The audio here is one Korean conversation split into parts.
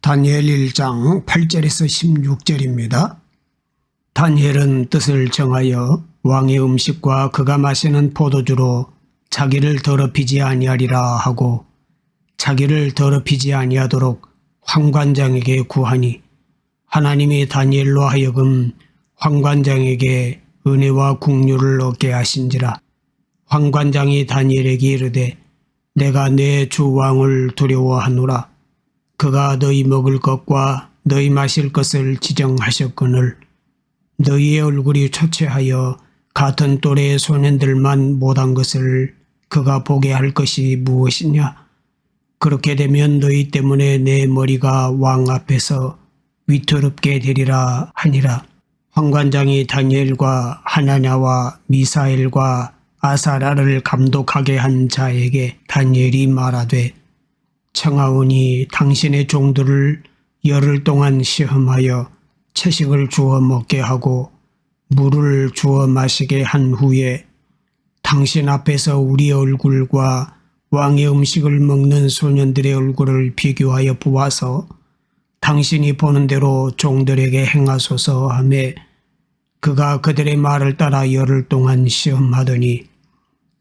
다니엘 1장 8절에서 16절입니다. 다니엘은 뜻을 정하여 왕의 음식과 그가 마시는 포도주로 자기를 더럽히지 아니하리라 하고 자기를 더럽히지 아니하도록 환관장에게 구하니 하나님이 다니엘로 하여금 환관장에게 은혜와 국류를 얻게 하신지라. 환관장이 다니엘에게 이르되 내가 내 주 왕을 두려워하노라. 그가 너희 먹을 것과 너희 마실 것을 지정하셨거늘 너희의 얼굴이 초췌하여 같은 또래의 소년들만 못한 것을 그가 보게 할 것이 무엇이냐. 그렇게 되면 너희 때문에 내 머리가 왕 앞에서 위태롭게 되리라 하니라. 환관장이 다니엘과 하나냐와 미사엘과 아사랴를 감독하게 한 자에게 다니엘이 말하되 청하오니 당신의 종들을 열흘 동안 시험하여 채식을 주어 먹게 하고 물을 주어 마시게 한 후에 당신 앞에서 우리 얼굴과 왕의 음식을 먹는 소년들의 얼굴을 비교하여 보아서 당신이 보는 대로 종들에게 행하소서 하매 그가 그들의 말을 따라 열흘 동안 시험하더니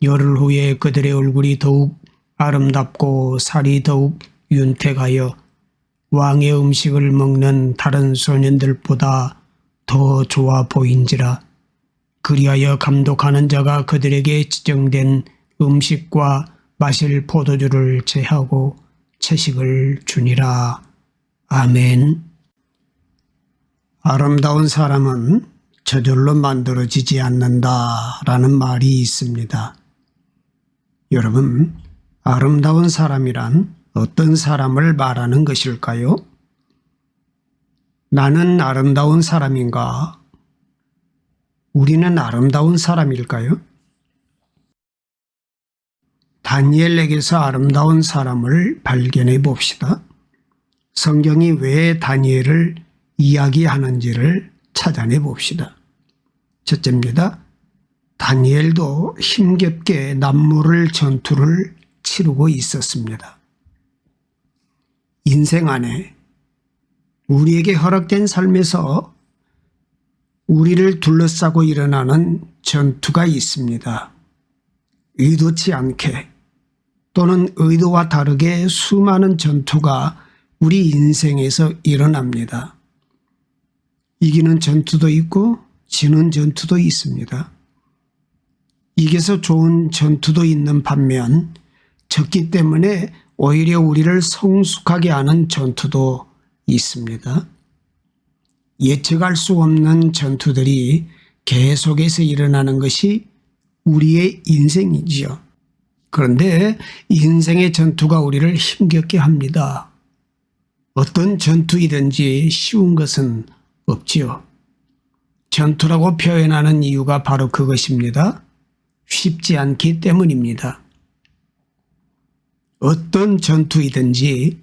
열흘 후에 그들의 얼굴이 더욱 아름답고 살이 더욱 윤택하여 왕의 음식을 먹는 다른 소년들보다 더 좋아 보인지라. 그리하여 감독하는 자가 그들에게 지정된 음식과 마실 포도주를 제하고 채식을 주니라. 아멘. 아름다운 사람은 저절로 만들어지지 않는다라는 말이 있습니다. 여러분, 아름다운 사람이란 어떤 사람을 말하는 것일까요? 나는 아름다운 사람인가? 우리는 아름다운 사람일까요? 다니엘에게서 아름다운 사람을 발견해 봅시다. 성경이 왜 다니엘을 이야기하는지를 찾아내 봅시다. 첫째입니다. 다니엘도 힘겹게 남모를 전투를 치르고 있었습니다. 인생 안에 우리에게 허락된 삶에서 우리를 둘러싸고 일어나는 전투가 있습니다. 의도치 않게 또는 의도와 다르게 수많은 전투가 우리 인생에서 일어납니다. 이기는 전투도 있고 지는 전투도 있습니다. 이겨서 좋은 전투도 있는 반면 졌기 때문에 오히려 우리를 성숙하게 하는 전투도 있습니다. 예측할 수 없는 전투들이 계속해서 일어나는 것이 우리의 인생이지요. 그런데 인생의 전투가 우리를 힘겹게 합니다. 어떤 전투이든지 쉬운 것은 없지요. 전투라고 표현하는 이유가 바로 그것입니다. 쉽지 않기 때문입니다. 어떤 전투이든지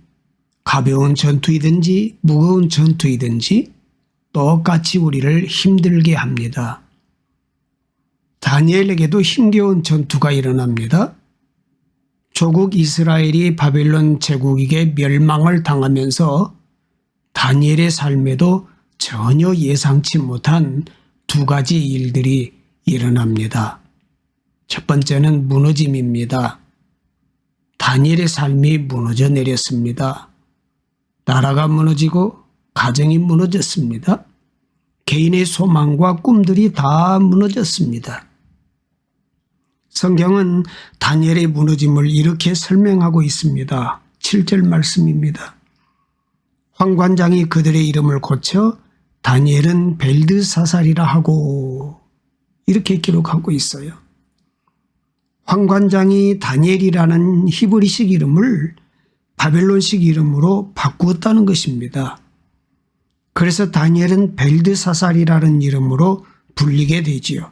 가벼운 전투이든지 무거운 전투이든지 똑같이 우리를 힘들게 합니다. 다니엘에게도 힘겨운 전투가 일어납니다. 조국 이스라엘이 바벨론 제국에게 멸망을 당하면서 다니엘의 삶에도 전혀 예상치 못한 두 가지 일들이 일어납니다. 첫 번째는 무너짐입니다. 다니엘의 삶이 무너져 내렸습니다. 나라가 무너지고 가정이 무너졌습니다. 개인의 소망과 꿈들이 다 무너졌습니다. 성경은 다니엘의 무너짐을 이렇게 설명하고 있습니다. 7절 말씀입니다. 환관장이 그들의 이름을 고쳐 다니엘은 벨드사살이라 하고 이렇게 기록하고 있어요. 환관장이 다니엘이라는 히브리식 이름을 바벨론식 이름으로 바꾸었다는 것입니다. 그래서 다니엘은 벨드사살이라는 이름으로 불리게 되지요.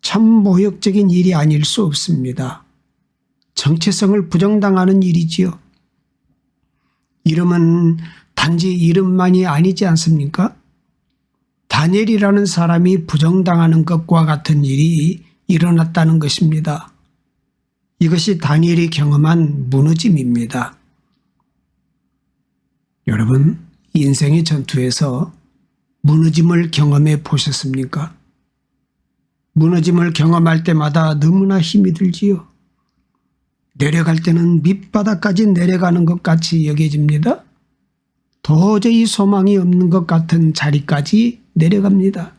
참 모욕적인 일이 아닐 수 없습니다. 정체성을 부정당하는 일이지요. 이름은 단지 이름만이 아니지 않습니까? 다니엘이라는 사람이 부정당하는 것과 같은 일이 일어났다는 것입니다. 이것이 다니엘이 경험한 무너짐입니다. 여러분, 인생의 전투에서 무너짐을 경험해 보셨습니까? 무너짐을 경험할 때마다 너무나 힘이 들지요. 내려갈 때는 밑바닥까지 내려가는 것 같이 여겨집니다. 도저히 소망이 없는 것 같은 자리까지 내려갑니다.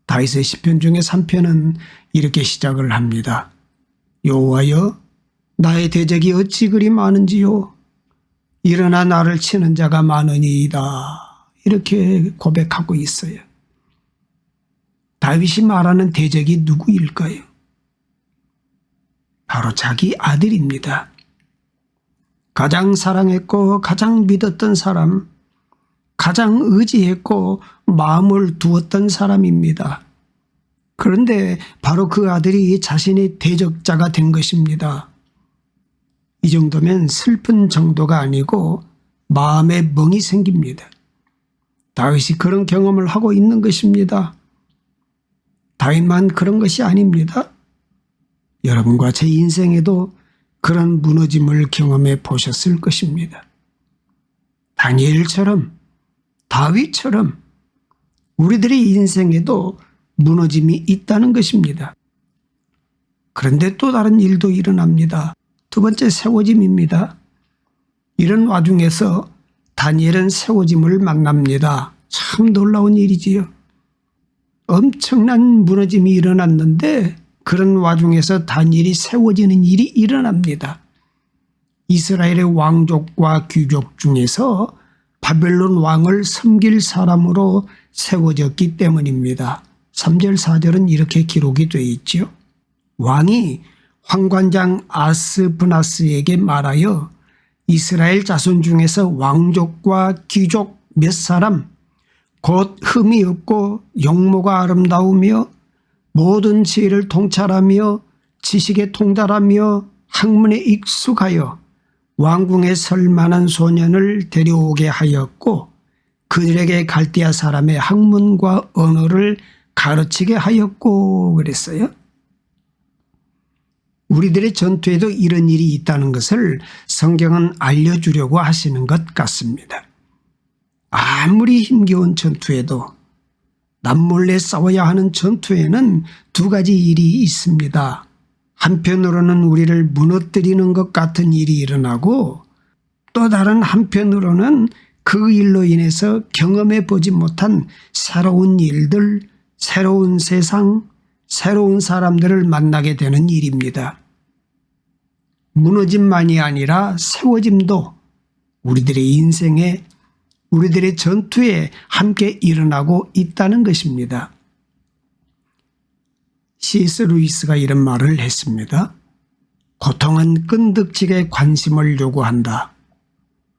다윗의 시편 중에 3편은 이렇게 시작을 합니다. 여호와여, 나의 대적이 어찌 그리 많은지요. 일어나 나를 치는 자가 많으니이다. 이렇게 고백하고 있어요. 다윗이 말하는 대적이 누구일까요? 바로 자기 아들입니다. 가장 사랑했고 가장 믿었던 사람, 가장 의지했고 마음을 두었던 사람입니다. 그런데 바로 그 아들이 자신의 대적자가 된 것입니다. 이 정도면 슬픈 정도가 아니고 마음에 멍이 생깁니다. 다윗이 그런 경험을 하고 있는 것입니다. 다윗만 그런 것이 아닙니다. 여러분과 제 인생에도 그런 무너짐을 경험해 보셨을 것입니다. 다니엘처럼, 다윗처럼 우리들의 인생에도 무너짐이 있다는 것입니다. 그런데 또 다른 일도 일어납니다. 두 번째, 세워짐입니다. 이런 와중에서 다니엘은 세워짐을 만납니다. 참 놀라운 일이지요. 엄청난 무너짐이 일어났는데 그런 와중에서 다니엘이 세워지는 일이 일어납니다. 이스라엘의 왕족과 귀족 중에서 바벨론 왕을 섬길 사람으로 세워졌기 때문입니다. 3절 4절은 이렇게 기록이 되어 있죠. 왕이 황관장 아스브나스에게 말하여 이스라엘 자손 중에서 왕족과 귀족 몇 사람, 곧 흠이 없고 용모가 아름다우며 모든 지혜를 통찰하며 지식에 통달하며 학문에 익숙하여 왕궁에 설 만한 소년을 데려오게 하였고 그들에게 갈대아 사람의 학문과 언어를 가르치게 하였고 그랬어요. 우리들의 전투에도 이런 일이 있다는 것을 성경은 알려주려고 하시는 것 같습니다. 아무리 힘겨운 전투에도 남몰래 싸워야 하는 전투에는 두 가지 일이 있습니다. 한편으로는 우리를 무너뜨리는 것 같은 일이 일어나고 또 다른 한편으로는 그 일로 인해서 경험해 보지 못한 새로운 일들, 새로운 세상, 새로운 사람들을 만나게 되는 일입니다. 무너짐만이 아니라 세워짐도 우리들의 인생에, 우리들의 전투에 함께 일어나고 있다는 것입니다. C.S. 루이스가 이런 말을 했습니다. 고통은 끈덕지게 관심을 요구한다.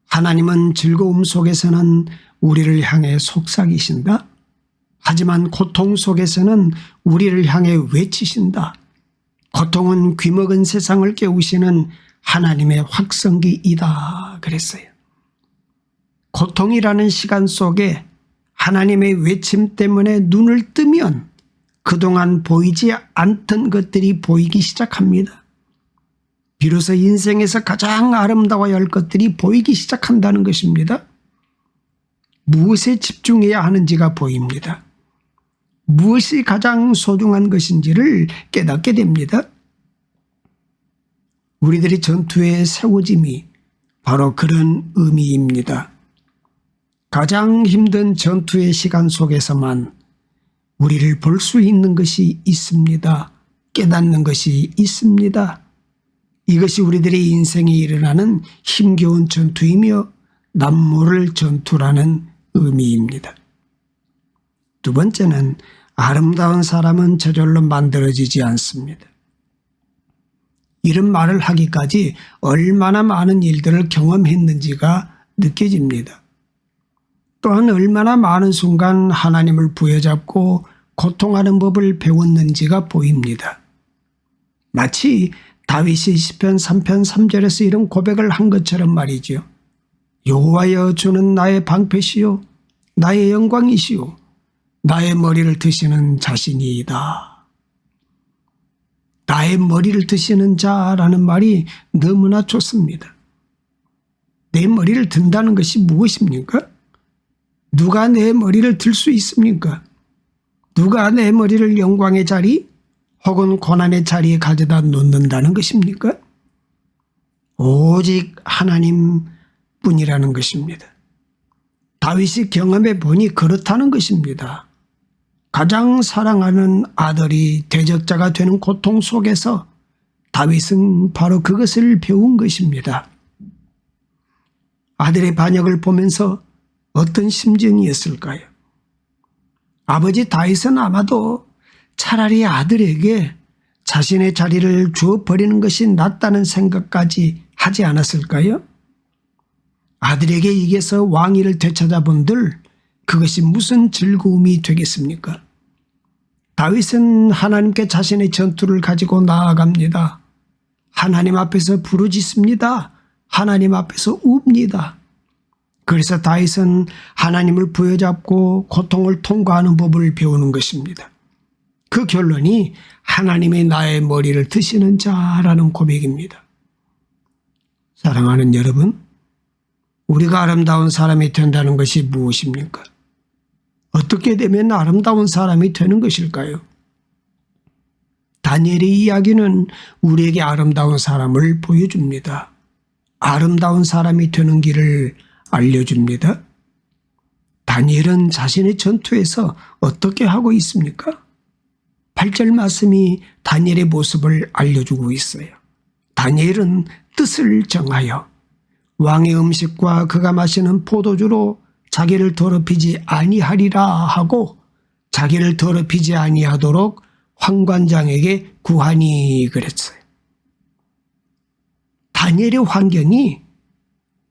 하나님은 즐거움 속에서는 우리를 향해 속삭이신다. 하지만 고통 속에서는 우리를 향해 외치신다. 고통은 귀먹은 세상을 깨우시는 하나님의 확성기이다. 그랬어요. 고통이라는 시간 속에 하나님의 외침 때문에 눈을 뜨면 그동안 보이지 않던 것들이 보이기 시작합니다. 비로소 인생에서 가장 아름다워야 할 것들이 보이기 시작한다는 것입니다. 무엇에 집중해야 하는지가 보입니다. 무엇이 가장 소중한 것인지를 깨닫게 됩니다. 우리들의 전투의 세워짐이 바로 그런 의미입니다. 가장 힘든 전투의 시간 속에서만 우리를 볼 수 있는 것이 있습니다. 깨닫는 것이 있습니다. 이것이 우리들의 인생에 일어나는 힘겨운 전투이며 남모를 전투라는 의미입니다. 두 번째는 아름다운 사람은 저절로 만들어지지 않습니다. 이런 말을 하기까지 얼마나 많은 일들을 경험했는지가 느껴집니다. 또한 얼마나 많은 순간 하나님을 부여잡고 고통하는 법을 배웠는지가 보입니다. 마치 다윗이 시편 3편 3절에서 이런 고백을 한 것처럼 말이죠. 여호와여, 주는 나의 방패시요 나의 영광이시요 나의 머리를 드시는 자신이다. 나의 머리를 드시는 자라는 말이 너무나 좋습니다. 내 머리를 든다는 것이 무엇입니까? 누가 내 머리를 들 수 있습니까? 누가 내 머리를 영광의 자리 혹은 고난의 자리에 가져다 놓는다는 것입니까? 오직 하나님 뿐이라는 것입니다. 다윗이 경험해 보니 그렇다는 것입니다. 가장 사랑하는 아들이 대적자가 되는 고통 속에서 다윗은 바로 그것을 배운 것입니다. 아들의 반역을 보면서 어떤 심정이었을까요? 아버지 다윗은 아마도 차라리 아들에게 자신의 자리를 주어버리는 것이 낫다는 생각까지 하지 않았을까요? 아들에게 이겨서 왕위를 되찾아본들 그것이 무슨 즐거움이 되겠습니까? 다윗은 하나님께 자신의 전투를 가지고 나아갑니다. 하나님 앞에서 부르짖습니다. 하나님 앞에서 웁니다. 그래서 다윗은 하나님을 부여잡고 고통을 통과하는 법을 배우는 것입니다. 그 결론이 하나님이 나의 머리를 드시는 자라는 고백입니다. 사랑하는 여러분, 우리가 아름다운 사람이 된다는 것이 무엇입니까? 어떻게 되면 아름다운 사람이 되는 것일까요? 다니엘의 이야기는 우리에게 아름다운 사람을 보여줍니다. 아름다운 사람이 되는 길을 알려줍니다. 다니엘은 자신의 전투에서 어떻게 하고 있습니까? 8절 말씀이 다니엘의 모습을 알려주고 있어요. 다니엘은 뜻을 정하여 왕의 음식과 그가 마시는 포도주로 자기를 더럽히지 아니하리라 하고 자기를 더럽히지 아니하도록 환관장에게 구하니 그랬어요. 다니엘의 환경이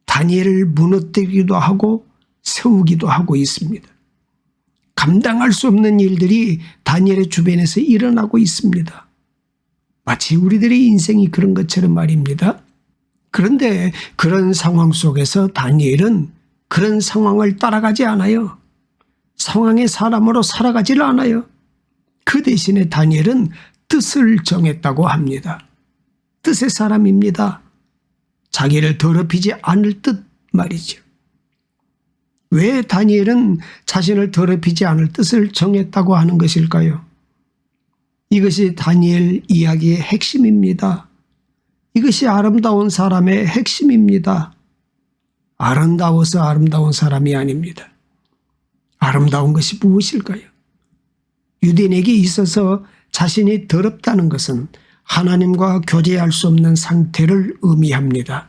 다니엘을 무너뜨리기도 하고 세우기도 하고 있습니다. 감당할 수 없는 일들이 다니엘의 주변에서 일어나고 있습니다. 마치 우리들의 인생이 그런 것처럼 말입니다. 그런데 그런 상황 속에서 다니엘은 그런 상황을 따라가지 않아요. 상황의 사람으로 살아가질 않아요. 그 대신에 다니엘은 뜻을 정했다고 합니다. 뜻의 사람입니다. 자기를 더럽히지 않을 뜻 말이죠. 왜 다니엘은 자신을 더럽히지 않을 뜻을 정했다고 하는 것일까요? 이것이 다니엘 이야기의 핵심입니다. 이것이 아름다운 사람의 핵심입니다. 아름다워서 아름다운 사람이 아닙니다. 아름다운 것이 무엇일까요? 유대인에게 있어서 자신이 더럽다는 것은 하나님과 교제할 수 없는 상태를 의미합니다.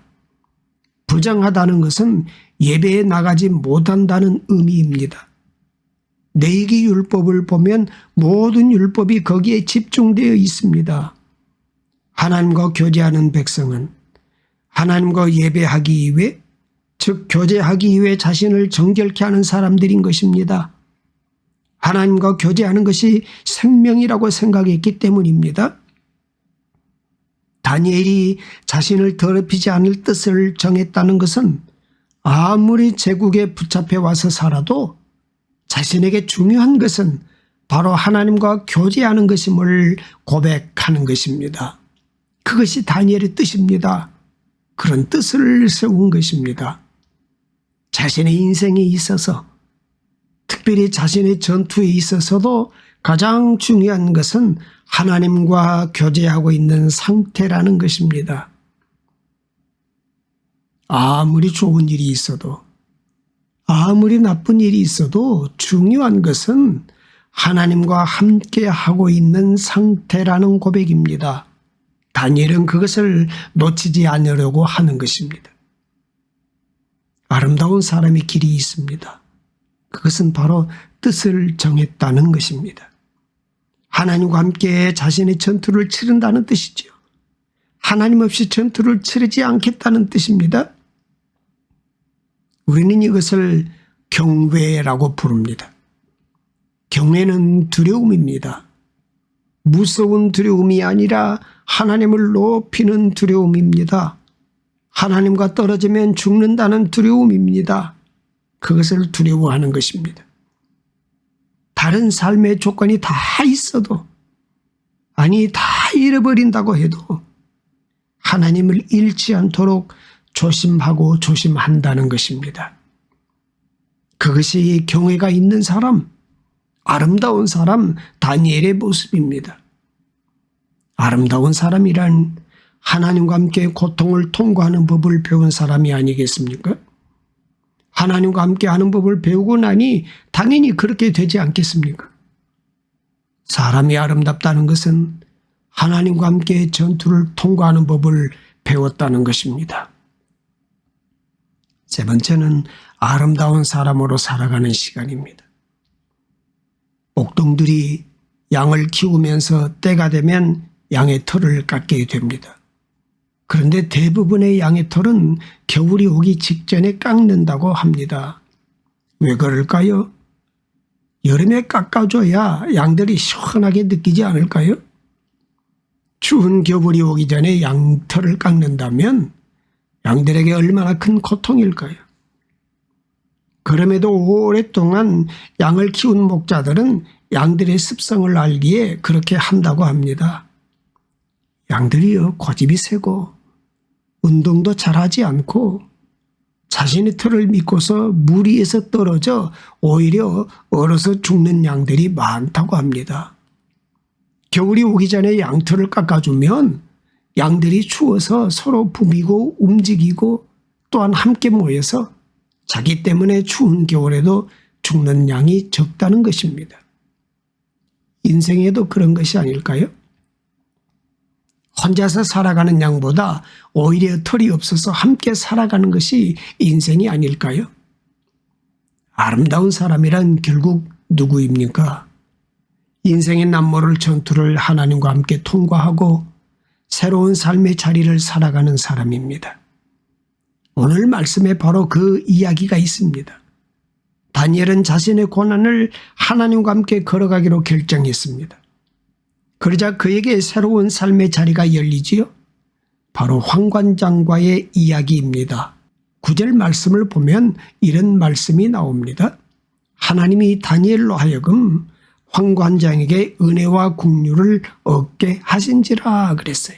부정하다는 것은 예배에 나가지 못한다는 의미입니다. 레위기 율법을 보면 모든 율법이 거기에 집중되어 있습니다. 하나님과 교제하는 백성은 하나님과 예배하기 위해, 즉 교제하기 위해 자신을 정결케 하는 사람들인 것입니다. 하나님과 교제하는 것이 생명이라고 생각했기 때문입니다. 다니엘이 자신을 더럽히지 않을 뜻을 정했다는 것은 아무리 제국에 붙잡혀 와서 살아도 자신에게 중요한 것은 바로 하나님과 교제하는 것임을 고백하는 것입니다. 그것이 다니엘의 뜻입니다. 그런 뜻을 세운 것입니다. 자신의 인생에 있어서, 특별히 자신의 전투에 있어서도 가장 중요한 것은 하나님과 교제하고 있는 상태라는 것입니다. 아무리 좋은 일이 있어도, 아무리 나쁜 일이 있어도 중요한 것은 하나님과 함께 하고 있는 상태라는 고백입니다. 다니엘은 그것을 놓치지 않으려고 하는 것입니다. 아름다운 사람의 길이 있습니다. 그것은 바로 뜻을 정했다는 것입니다. 하나님과 함께 자신의 전투를 치른다는 뜻이죠. 하나님 없이 전투를 치르지 않겠다는 뜻입니다. 우리는 이것을 경외라고 부릅니다. 경외는 두려움입니다. 무서운 두려움이 아니라 하나님을 높이는 두려움입니다. 하나님과 떨어지면 죽는다는 두려움입니다. 그것을 두려워하는 것입니다. 다른 삶의 조건이 다 있어도, 아니 다 잃어버린다고 해도 하나님을 잃지 않도록 조심하고 조심한다는 것입니다. 그것이 경외가 있는 사람, 아름다운 사람 다니엘의 모습입니다. 아름다운 사람이란 하나님과 함께 고통을 통과하는 법을 배운 사람이 아니겠습니까? 하나님과 함께 하는 법을 배우고 나니 당연히 그렇게 되지 않겠습니까? 사람이 아름답다는 것은 하나님과 함께 전투를 통과하는 법을 배웠다는 것입니다. 세 번째는 아름다운 사람으로 살아가는 시간입니다. 목동들이 양을 키우면서 때가 되면 양의 털을 깎게 됩니다. 그런데 대부분의 양의 털은 겨울이 오기 직전에 깎는다고 합니다. 왜 그럴까요? 여름에 깎아줘야 양들이 시원하게 느끼지 않을까요? 추운 겨울이 오기 전에 양털을 깎는다면 양들에게 얼마나 큰 고통일까요? 그럼에도 오랫동안 양을 키운 목자들은 양들의 습성을 알기에 그렇게 한다고 합니다. 양들이요, 고집이 세고 운동도 잘하지 않고 자신의 털을 믿고서 물 위에서 떨어져 오히려 얼어서 죽는 양들이 많다고 합니다. 겨울이 오기 전에 양털을 깎아주면 양들이 추워서 서로 부비고 움직이고 또한 함께 모여서 자기 때문에 추운 겨울에도 죽는 양이 적다는 것입니다. 인생에도 그런 것이 아닐까요? 혼자서 살아가는 양보다 오히려 털이 없어서 함께 살아가는 것이 인생이 아닐까요? 아름다운 사람이란 결국 누구입니까? 인생의 남모를 전투를 하나님과 함께 통과하고 새로운 삶의 자리를 살아가는 사람입니다. 오늘 말씀에 바로 그 이야기가 있습니다. 다니엘은 자신의 고난을 하나님과 함께 걸어가기로 결정했습니다. 그러자 그에게 새로운 삶의 자리가 열리지요. 바로 황관장과의 이야기입니다. 9절 말씀을 보면 이런 말씀이 나옵니다. 하나님이 다니엘로 하여금 황관장에게 은혜와 긍휼을 얻게 하신지라 그랬어요.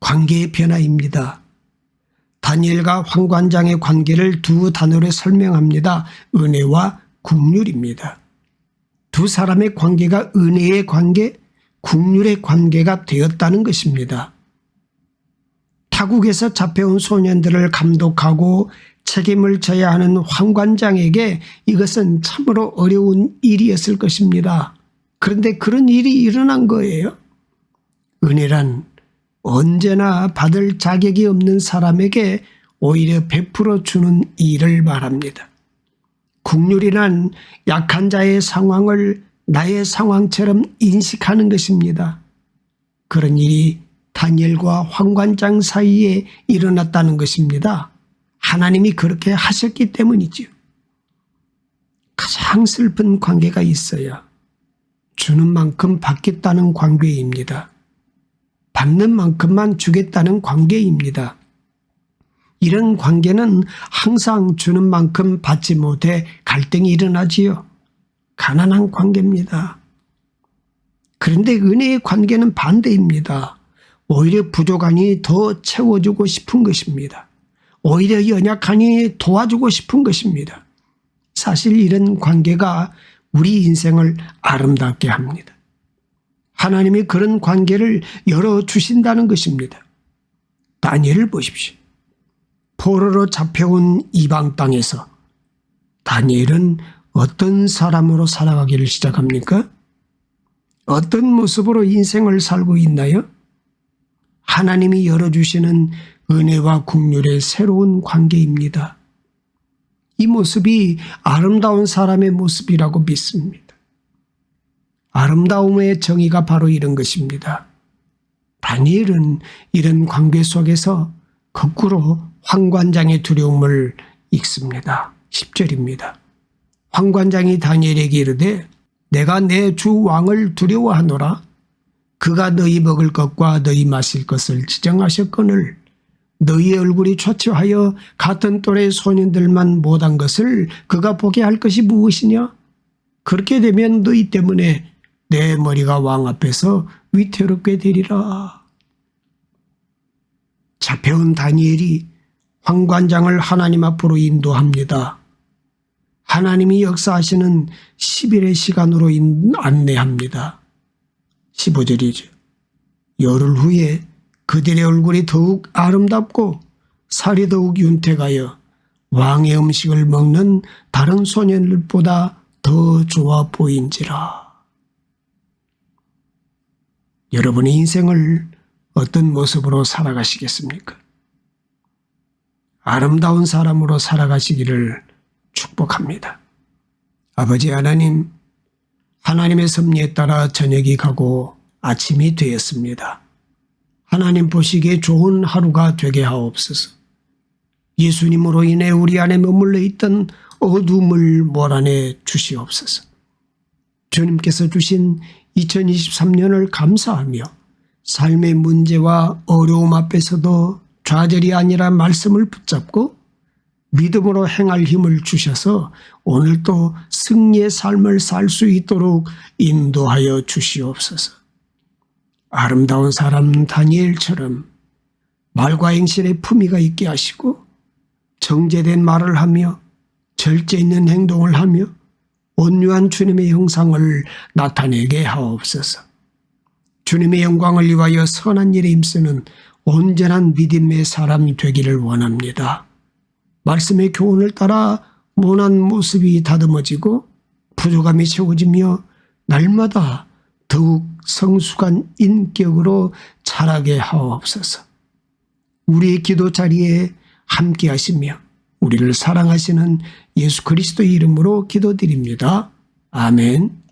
관계의 변화입니다. 다니엘과 황관장의 관계를 두 단어로 설명합니다. 은혜와 긍휼입니다. 두 사람의 관계가 은혜의 관계, 긍휼의 관계가 되었다는 것입니다. 타국에서 잡혀온 소년들을 감독하고 책임을 져야 하는 황관장에게 이것은 참으로 어려운 일이었을 것입니다. 그런데 그런 일이 일어난 거예요. 은혜란 언제나 받을 자격이 없는 사람에게 오히려 베풀어 주는 일을 말합니다. 긍휼이란 약한 자의 상황을 나의 상황처럼 인식하는 것입니다. 그런 일이 다니엘과 황관장 사이에 일어났다는 것입니다. 하나님이 그렇게 하셨기 때문이죠. 가장 슬픈 관계가 있어야 주는 만큼 받겠다는 관계입니다. 받는 만큼만 주겠다는 관계입니다. 이런 관계는 항상 주는 만큼 받지 못해 갈등이 일어나지요. 가난한 관계입니다. 그런데 은혜의 관계는 반대입니다. 오히려 부족하니 더 채워주고 싶은 것입니다. 오히려 연약하니 도와주고 싶은 것입니다. 사실 이런 관계가 우리 인생을 아름답게 합니다. 하나님이 그런 관계를 열어주신다는 것입니다. 다니엘을 보십시오. 포로로 잡혀온 이방 땅에서 다니엘은 어떤 사람으로 살아가기를 시작합니까? 어떤 모습으로 인생을 살고 있나요? 하나님이 열어주시는 은혜와 긍휼의 새로운 관계입니다. 이 모습이 아름다운 사람의 모습이라고 믿습니다. 아름다움의 정의가 바로 이런 것입니다. 다니엘은 이런 관계 속에서 거꾸로 황관장의 두려움을 읽습니다. 10절입니다. 황관장이 다니엘에게 이르되 내가 내 주 왕을 두려워하노라. 그가 너희 먹을 것과 너희 마실 것을 지정하셨거늘 너희 얼굴이 초췌하여 같은 또래 소년들만 못한 것을 그가 보게 할 것이 무엇이냐? 그렇게 되면 너희 때문에 내 머리가 왕 앞에서 위태롭게 되리라. 잡혀온 다니엘이 황관장을 하나님 앞으로 인도합니다. 하나님이 역사하시는 10일의 시간으로 안내합니다. 15절이죠. 열흘 후에 그들의 얼굴이 더욱 아름답고 살이 더욱 윤택하여 왕의 음식을 먹는 다른 소년들보다 더 좋아 보인지라. 여러분의 인생을 어떤 모습으로 살아가시겠습니까? 아름다운 사람으로 살아가시기를 축복합니다. 아버지 하나님, 하나님의 섭리에 따라 저녁이 가고 아침이 되었습니다. 하나님 보시기에 좋은 하루가 되게 하옵소서. 예수님으로 인해 우리 안에 머물러 있던 어둠을 몰아내 주시옵소서. 주님께서 주신 2023년을 감사하며 삶의 문제와 어려움 앞에서도 좌절이 아니라 말씀을 붙잡고 믿음으로 행할 힘을 주셔서 오늘도 승리의 삶을 살 수 있도록 인도하여 주시옵소서. 아름다운 사람 다니엘처럼 말과 행실에 품위가 있게 하시고 정제된 말을 하며 절제 있는 행동을 하며 온유한 주님의 형상을 나타내게 하옵소서. 주님의 영광을 위하여 선한 일에 힘쓰는 온전한 믿음의 사람이 되기를 원합니다. 말씀의 교훈을 따라 모난 모습이 다듬어지고 부족함이 채워지며 날마다 더욱 성숙한 인격으로 자라게 하옵소서. 우리의 기도 자리에 함께 하시며 우리를 사랑하시는 예수 그리스도의 이름으로 기도드립니다. 아멘.